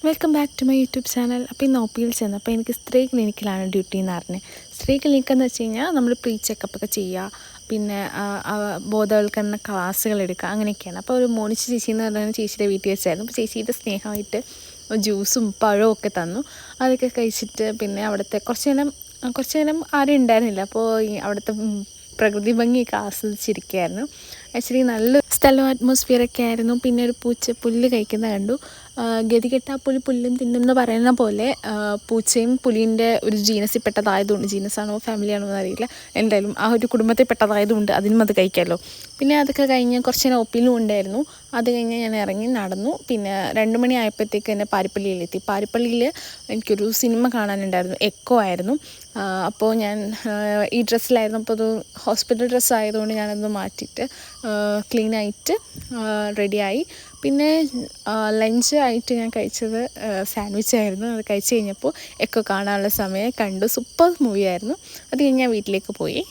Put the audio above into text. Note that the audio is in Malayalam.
Welcome back to my YouTube channel. അപ്പോൾ ഇന്ന് OPയിൽ ചെന്നപ്പോൾ എനിക്ക് സ്ത്രീ ക്ലിനിക്കിലാണ് ഡ്യൂട്ടി എന്ന് പറഞ്ഞത്. സ്ത്രീ ക്ലിനിക്ക് എന്ന് വെച്ച് കഴിഞ്ഞാൽ നമ്മൾ പ്രീ ചെക്കപ്പൊക്കെ ചെയ്യുക, പിന്നെ ബോധവൽക്കരണ ക്ലാസ്സുകൾ എടുക്കുക, അങ്ങനെയൊക്കെയാണ്. അപ്പോൾ ഒരു മോണിച്ച് ചേച്ചി എന്ന് പറയുന്ന ചേച്ചിയുടെ വീട്ടിൽ വെച്ചായിരുന്നു. അപ്പോൾ ചേച്ചിയുടെ സ്നേഹമായിട്ട് ജ്യൂസും പഴവും ഒക്കെ തന്നു. അതൊക്കെ കഴിച്ചിട്ട് പിന്നെ അവിടുത്തെ കുറച്ച് നേരം ആരും ഉണ്ടായിരുന്നില്ല. അപ്പോൾ ഈ അവിടുത്തെ പ്രകൃതി ഭംഗിയൊക്കെ ആസ്വദിച്ചിരിക്കുകയായിരുന്നു. ആക്ച്വലി നല്ല സ്ഥലവും അറ്റ്മോസ്ഫിയറൊക്കെ ആയിരുന്നു. പിന്നെ ഒരു പൂച്ച പുല്ല് കഴിക്കുന്നത് കണ്ടു. ഗതികെട്ടാ പുല്ലും തിന്നുമെന്ന് പറയുന്ന പോലെ പൂച്ചയും പുലിൻ്റെ ഒരു ജീനസിൽ പെട്ടതായതുകൊണ്ട്, ജീനസാണോ ഫാമിലിയാണോ എന്നറിയില്ല, എന്തായാലും ആ ഒരു കുടുംബത്തിൽ പെട്ടതായതുകൊണ്ട് അതിനും അത് കഴിക്കാമല്ലോ. പിന്നെ അതൊക്കെ കഴിഞ്ഞ് കുറച്ച് നേരം OPയിലും ഉണ്ടായിരുന്നു. അത് കഴിഞ്ഞ് ഞാൻ ഇറങ്ങി നടന്നു. പിന്നെ 2 മണി ആയപ്പോഴത്തേക്ക് എന്നെ പാരിപ്പള്ളിയിലെത്തി. പാരിപ്പള്ളിയിൽ എനിക്കൊരു സിനിമ കാണാനുണ്ടായിരുന്നു, എക്കോ ആയിരുന്നു. അപ്പോൾ ഞാൻ ഈ ഡ്രസ്സിലായിരുന്നു. അപ്പോൾ അത് ഹോസ്പിറ്റൽ ഡ്രസ്സ് ആയതുകൊണ്ട് ഞാനത് മാറ്റിയിട്ട് ക്ലീനായിട്ട് റെഡിയായി. പിന്നെ ലഞ്ച് ആയിട്ട് ഞാൻ കഴിച്ചത് സാൻഡ്വിച്ചായിരുന്നു. അത് കഴിച്ച് കഴിഞ്ഞപ്പോൾ എക്കോ കാണാനുള്ള സമയം കണ്ടു. സൂപ്പർ മൂവിയായിരുന്നു. അത് കഴിഞ്ഞ് ഞാൻ വീട്ടിലേക്ക് പോയി.